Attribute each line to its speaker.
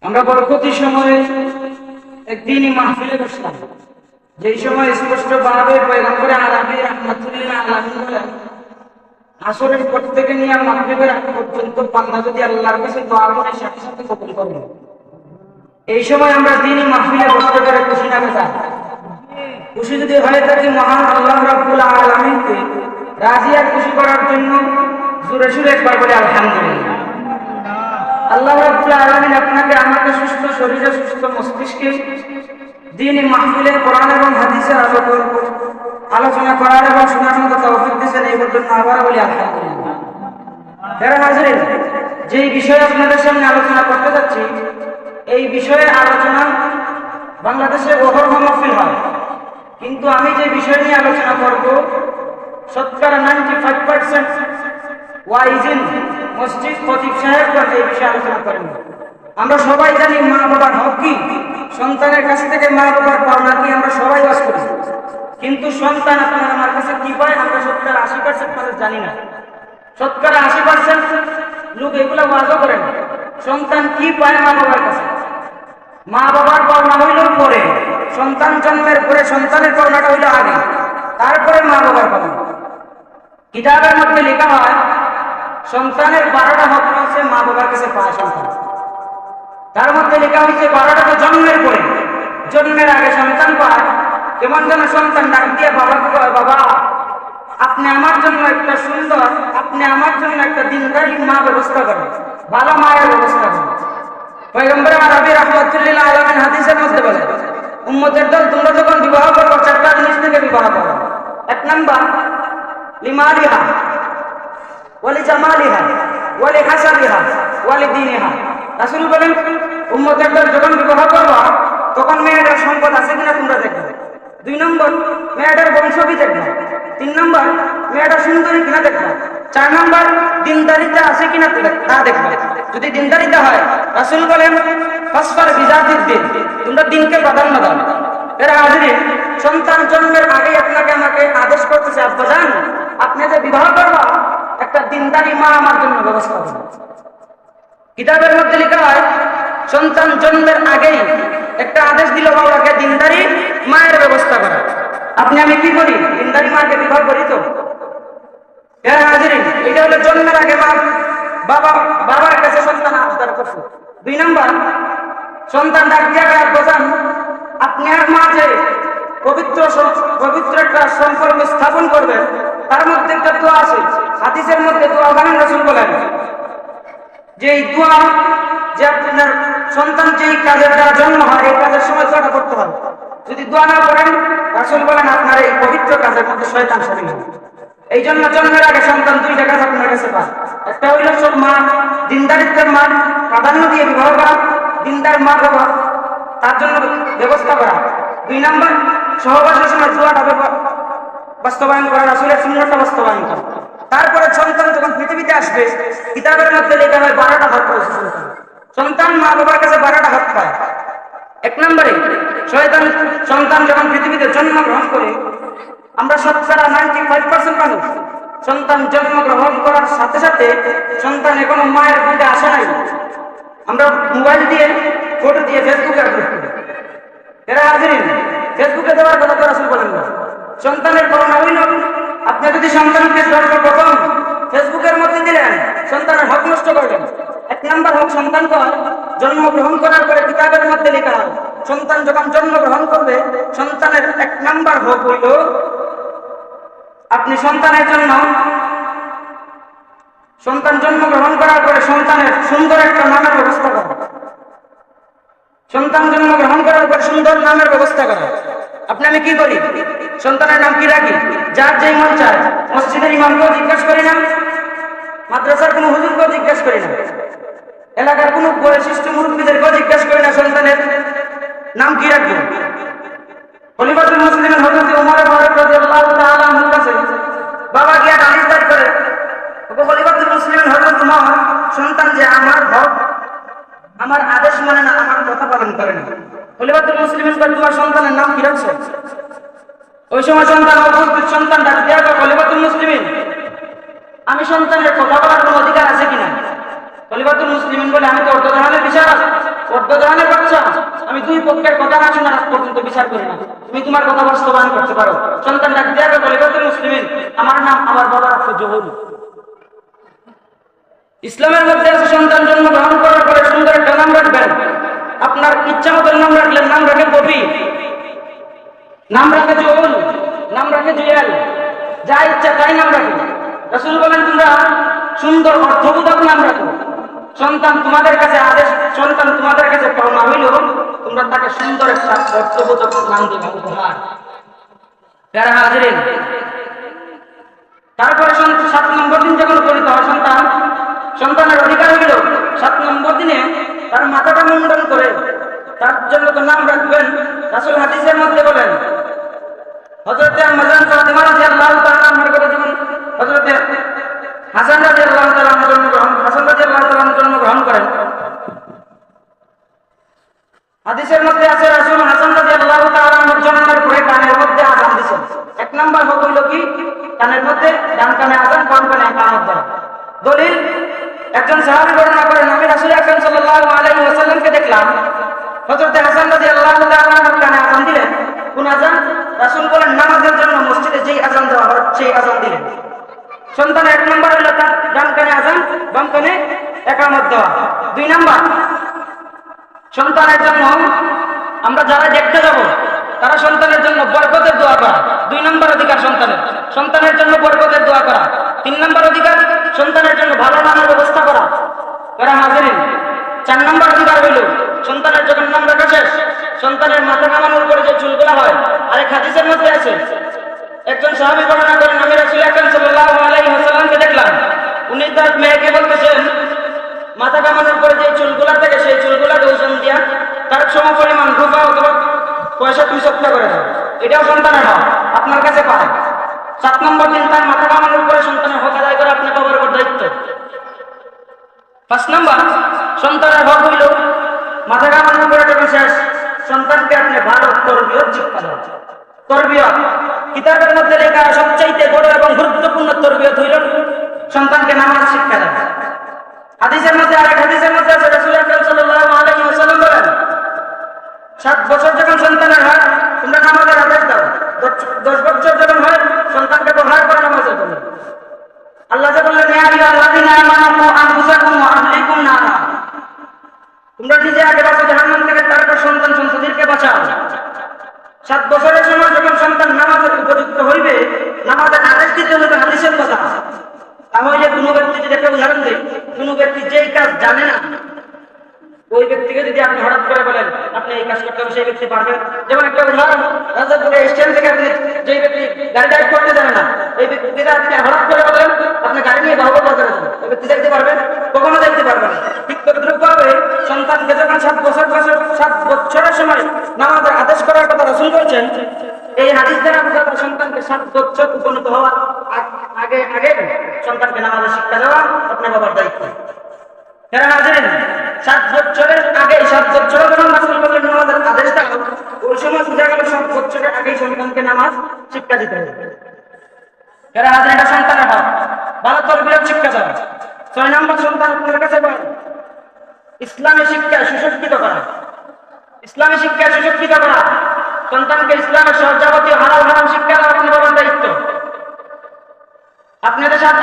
Speaker 1: আমরা বরকতি সময়ে একদিনই মাহফিলে বসলাম, যেই সময় স্পষ্টভাবে পয়গম্বর আরবি রাহমাতুল্লিল আলামিন বলেন, আসরের পর থেকে নিয়ে মাগরিবের আগ পর্যন্ত বান্দা যদি আল্লাহর কাছে দোয়া করে সাথে সাথে কবুল করবে। এই সময় আমরা দিনই মাহফিলে বসতে পেরে খুশি না বেজার? খুশি যদি হয়ে থাকি মহান আল্লাহ রাব্বুল আলামিনকে রাজি আর খুশি করার জন্য জোরে সুরে একবার বলে আলহামদুলিল্লাহ। আল্লাহ রাব্বুল আলামিন আপনাকে আমাকে সুস্থ শরীরে সুস্থ মস্তিষ্কে দ্বীনি মাহফিলে কোরআন এবং হাদিসের আলোচনা করার এবং শোনার মতো তৌফিক দিয়েছেন, এই জন্য আবার বলি আলহামদুলিল্লাহ। যারা হাজির, যেই বিষয়ে আপনাদের সামনে আলোচনা করতে যাচ্ছি, এই বিষয়ে আলোচনা বাংলাদেশে অহরহ মাহফিল হয়, কিন্তু আমি যে বিষয় নিয়ে আলোচনা করব শতকরা 95% ওয়াইজিন মসজিদ খতিব সাহেবগণ এই বিষয়ে আলোচনা করেন। আমরা সবাই জানি মা বাবার হক কি, সন্তানের কাছ থেকে মা বাবার পাওনা কি, আমরা সবাই বাস করি, কিন্তু সন্তান আপনার আমার কাছে কি পায় আমরা শতকরা 80% মানুষ জানি না। শতকরা 80% লোক এগুলা ওয়াজও করেন সন্তান কি পায় মা বাবার কাছে। মা বাবার পাওনা হইল পরে, সন্তান জন্মের পরে সন্তানের পাওনাটা হইল আগে, তারপরে মা বাবার পাওনা। কিতাবের মধ্যে লেখা হয় সন্তানের 12টা হক রয়েছে মা বাবার কাছে পায় সন্তান। তার মধ্যে লেখা হয়েছে 12টা তো জন্মের পরে, জন্মের আগে সন্তান পায়। কেমন যেন সন্তান ডাক দিয়ে বাবাকে কয়, বাবা আপনি আমার জন্য একটা সুন্দর, আপনি আমার জন্য একটা দিনদারি মা ব্যবস্থা করেন, ভালো মায়ের ব্যবস্থা করেন। পয়গম্বর আরবি রাহমাতুল্লিল আলামিন হাদিসের মধ্যে বলে, উম্মতের দল তোমরা যখন বিবাহ করো 4টা জিনিস থেকে বিবাহ করো। 1 নাম্বার লিমালিহা ওয়ালি জামালিহা ওয়ালি হাসাবিহা ওয়ালি দীনিহা। রাসূল বলেন উম্মতের দল যখন বিবাহ করবা তখন মেয়েটার সম্পদ আছে কিনা তোমরা দেখবে। 2 নম্বর মেয়েটার বংশ কি দেখবে। 3 নম্বর মেয়েটা সুন্দরী কিনা দেখবে। 4 নম্বর দিনদারিতা আছে কিনা তা দেখবে। যদি দিনদারিতা হয় রাসূল বলেন ফাসফার বিজাতিদ দিন, তোমরা দিনকে প্রাধান্য দাও। এরা হাজির, সন্তান জন্মের আগে আপনাকে আমাকে আদেশ করতেছে, আব্বাজান আপনি যে বিবাহ করবা একটা দিনদারি মা আমার জন্য ব্যবস্থা করুন। কিতাবের মধ্যে লেখা হয় সন্তান জন্মের আগেই একটা আদেশ দিল বাবাকে দিনদারি মায়ের ব্যবস্থা করা। আপনি আমি কি করি? দিনদারি মাকে বিবাহ করি তো। এরা হাজির, এটা হলো জন্মের আগে মা বাবার কাছে সন্তান আবদার করছে। 2 নম্বর সন্তান ডাক দিয়া বোঝান আপনি আর মা যে পবিত্র একটা সম্পর্ক স্থাপন করবেন, তার মধ্যে একটা দোয়া আছে। হাদিসের মধ্যে দোয়া বানান রাসূল বলেন যে এই দোয়া যে আপনার সন্তান যেই কাজের দ্বারা জন্ম হয় এই কাজের সময় দোয়াটা করতে হবে। যদি দোয়া না করেন রাসূল বলেন আপনার এই পবিত্র কাজের মধ্যে শয়তান শামিল হবে। এই জন্য জন্মের আগে সন্তান 2টা কাজ আপনার কাছে পায়। একটা হইল সব মা দিনদারিত্বের মা প্রাধান্য দিয়ে বিবাহ করা, দিনদার মা বাবা তার জন্য ব্যবস্থা করা। 2 নম্বর সহবাসের সময় দোয়াটা বাস্তবায়ন করা, রাসূলের সুন্নাতটা বাস্তবায়ন করা। তারপরে সন্তান যখন পৃথিবীতে আসবে কিতাবের মধ্যে লেখা হয় 12টা হক রয়েছে সন্তান মা বাবার কাছে 12টা হক পায়। 1 নম্বরে সন্তান যখন পৃথিবীতে জন্মগ্রহণ করে, আমরা শতকরা 95% মানুষ সন্তান জন্মগ্রহণ করার সাথে সাথে সন্তান এখনো মায়ের বুকে আসে নাই। আমরা মোবাইল দিয়ে ফটো দিয়ে ফেসবুকে আপলোড করি। এরা হাজির, ফেসবুকে দেওয়ার কথা তো রাসূল বলেন না। সন্তানের পাওনা হইল আপনি যদি সন্তানকে সর্বপ্রথম ফেসবুকের মধ্যে দিলেন সন্তানের হক নষ্ট করবেন। 1 নম্বর হক সন্তান জন্মগ্রহণ করার পরে কিতাবের মধ্যে লেখা হয় সন্তান যখন জন্মগ্রহণ করবে সন্তানের 1 নম্বর হক হইল আপনি সন্তানের জন্য সন্তান জন্মগ্রহণ করার পরে সন্তানের সুন্দর একটা নামের ব্যবস্থা করা। সন্তান জন্মগ্রহণ করার পরে সুন্দর নামের ব্যবস্থা করা। আপনি আমি কি করি? সন্তানের নাম কি রাখি? যার যেই মন চায়। মসজিদের ইমামকেও জিজ্ঞাসা করি না, মাদ্রাসার কোনো হুজুরকেও জিজ্ঞাসা করি না, এলাকার কোনো বয়োজ্যেষ্ঠ মুরব্বীদেরকেও জিজ্ঞাসা করি না সন্তানের নাম কি রাখবো। খলিফাতুল মুসলিমিন হযরত ওমর ফারুক রাদিয়াল্লাহু তাআলা আনহুর কাছে বাবা গিয়া নালিশ দাঁড় করে, ওগো খলিফাতুল মুসলিমিন হযরত ওমর, সন্তান যে আমার হক আমার আদেশ মানে না, আমার কথা পালন করে না। খলিফাতুল মুসলিমিন বলে তোমার সন্তানের নাম কি রাখছো? ওই সময় সন্তান ডাক দিয়া খলিফাতুল মুসলিমিন আমি সন্তানের কথা বলার কোনো অধিকার আছে কিনা? খলিফাতুল মুসলিমিন বলে আমি তো অর্ধ জাহানের বিচারক, অর্ধদানের বাচ্চা, আমি দুই পক্ষের কথা না শোনার আগ পর্যন্ত বিচার করি না, তুমি তোমার কথা বাস্তবায়ন করতে পারো। সন্তান ডাক দিয়ে বলে, মুসলিমিন, আমার নাম আমার বাবার আছে জহুর। ইসলামের মধ্যে আছে সন্তান জন্ম গ্রহণ করার পরে সুন্দর একটা নাম রাখবেন। আপনার ইচ্ছা মতো নাম রাখলেন, নাম রাখে কবি, নাম রাখে জহুর, নাম রাখে জুয়েল, যা ইচ্ছা তাই নাম রাখে। রাসূল বলেন, তোমরা সুন্দর অর্থবোধক নাম রাখো। সন্তান তোমাদের কাছে আদেশ, সন্তান তোমাদের কাছে পাওনা হইল, তোমরা তাকে সুন্দর একটা অর্থবোধক নাম দেবে, উপহার। যারা হাজিরিন, তারপরে 7 নম্বর দিন যখন উপনীত হয় সন্তানের অধিকার হইল 7 নম্বর দিনে তার মাথাটা মুন্ডন করে তার জন্য তো নাম রাখবেন। রাসূল হাদিসের মধ্যে বলেন, হযরত আম্মাজান ফাতিমা রাদিয়াল্লাহু তাআলা আনহার কথা যখন হযরত হাসান রাদিয়াল্লাহু তাআলা জন্মগ্রহণ করেন, হাদিসের মধ্যে আছে রাসূল হাসান রাদিয়াল্লাহু তাআলা আনহুর জন্মের পরে কানের মধ্যে আযান দিয়েছেন। 1 নাম্বার হইল কি, কানের মধ্যে ডান কানে আযান, বাম কানে ইকামত দেওয়া। দলিল, একজন সাহাবী বর্ণনা করেন, আমি রাসূল আকরাম সাল্লাল্লাহু আলাইহি ওয়াসাল্লামকে দেখলাম হযরত হাসান রাদিয়াল্লাহু তাআলা আনহুর কানে আযান দিলেন। কোন আযান? রাসূল বলেন, নামাজের জন্য মসজিদে যেই আযান দেওয়া হয় সেই আযান দিলেন। সন্তানের 1 নাম্বার হলো তার ডান কানে আযান, বাম কানে ইকামত দেওয়া। 2 নাম্বার, সন্তানের জন্য আমরা যারা দেখতে যাব তারা সন্তানের জন্য বরকতের দোয়া করা। 2 নাম্বার অধিকার সন্তানের জন্য বরকতের দোয়া করা। 3 নাম্বার অধিকার সন্তানের জন্য ভালো নামের ব্যবস্থা করা। যারা হাজিরিন, 4 নাম্বার অধিকার হইল সন্তানের যখন নাম রাখা শেষ, সন্তানের মাথা কামানোর উপরে যে চুলগুলা হয়, আরেক হাদিসের মধ্যে আছে, একজন সাহাবী বর্ণনা করেন, আমি রাসূল আকরাম সাল্লাল্লাহু আলাইহি ওয়াসাল্লামকে দেখলাম, উনি তার মেয়েকে বলতেছেন, মাথা কামানোর পরে যে চুলগুলা থাকে সেই চুলগুলাকে ওজন দিয়া তার সমপরিমাণ রূপা অথবা পয়সা 2 সপ্তাহ করে দাও। এটাও সন্তানের হক, আপনার কাছে পায়। 7 নম্বর দিন তার মাথা কামানোর পরে সন্তানের হক আদায় করা আপনার বাবার উপর দায়িত্ব। 5 নম্বর, সন্তানের হক হইল মাথা কামানোর পরে যখন শেষ, সন্তানকে আপনি ভালো তরবিয়ত শিক্ষা দেন। তরবিয়ত কিতাবের মধ্যে লেখা সবচাইতে বড় এবং গুরুত্বপূর্ণ তরবিয়ত হইল সন্তানকে নামাজ শিক্ষা দেন। হাদিসের মধ্যে, আরেক হাদিসের মধ্যে আছে, রাসূল আকরাম সাল্লাল্লাহু আলাইহি ওয়াসাল্লাম বলেন, 7 বছর যখন সন্তানের হয় তোমরা নামাজের আদেশ দাও। 10 বছর যখন হয় সন্তানকে প্রহার করে নামাজের জন্য। আল্লাহ যে বললেন, ইয়া আইয়ুহাল্লাযীনা আমানু কু আনফুসাকুম ওয়া আহলিকুম নারা, তোমরা নিজে আগে বাঁচো জাহান্নাম থেকে, তারপর সন্তান সন্ততিকে বাঁচাও। 7 বছরের সময় যখন সন্তান নামাজের উপযুক্ত হইবে, নামাজের আদেশ দিতে হবে হাদিসের কথা। তাহলে কোনো ব্যক্তি, যদি একটা উদাহরণ দিই, কোনো ব্যক্তি যেই কাজ জানে না, ওই ব্যক্তিকে যদি আপনি হঠাৎ করে বলেন আপনি এই কাজ করতে হবে, সেই ব্যক্তি পারবে। যেমন একটা উদাহরণ, রাজাপুরে স্ট্যান্ড থেকে আপনি যেই ব্যক্তি গাড়ি ড্রাইভ করতে জানে না, এই ব্যক্তিকে আপনি হঠাৎ করে বলেন আপনি গাড়ি নিয়ে বাহুবল বাজারে যান, ওই ব্যক্তি দেখতে পারবেন? কখনো দেখতে পারবে না। ঠিক তদ্রুপভাবে সন্তানকে যখন 7 বছরের সময় নামাজের আদেশ করার কথা রাসূল বলছেন, এই হাদিস দ্বারা বোঝা যায় সন্তানকে 7 বছর উপনীত হওয়ার আগে সন্তানকে নামাজের শিক্ষা দেওয়া আপনার বাবার দায়িত্ব। যারা হাজিরিন, 7 বছরের আগে, 7 বছর যখন রাসূল বললেন নামাজের আদেশ দাও, ওই সময় বোঝা গেল 7 বছরের আগেই সন্তানকে নামাজ শিক্ষা দিতে হবে। যারা হাজিরিন, এটা সন্তানের হক, ভালো তরবিয়ত শিক্ষা দেওয়া। 6 নম্বর, সন্তান আপনার কাছে বলেন ইসলামী শিক্ষায় সুশিক্ষিত করা। ইসলামী শিক্ষায় সুশিক্ষিত করা, সন্তানকে ইসলামের সব যাবতীয় হালাল হারাম শিক্ষা দেওয়া আপনার বাবার দায়িত্ব। আপনাদের সাথে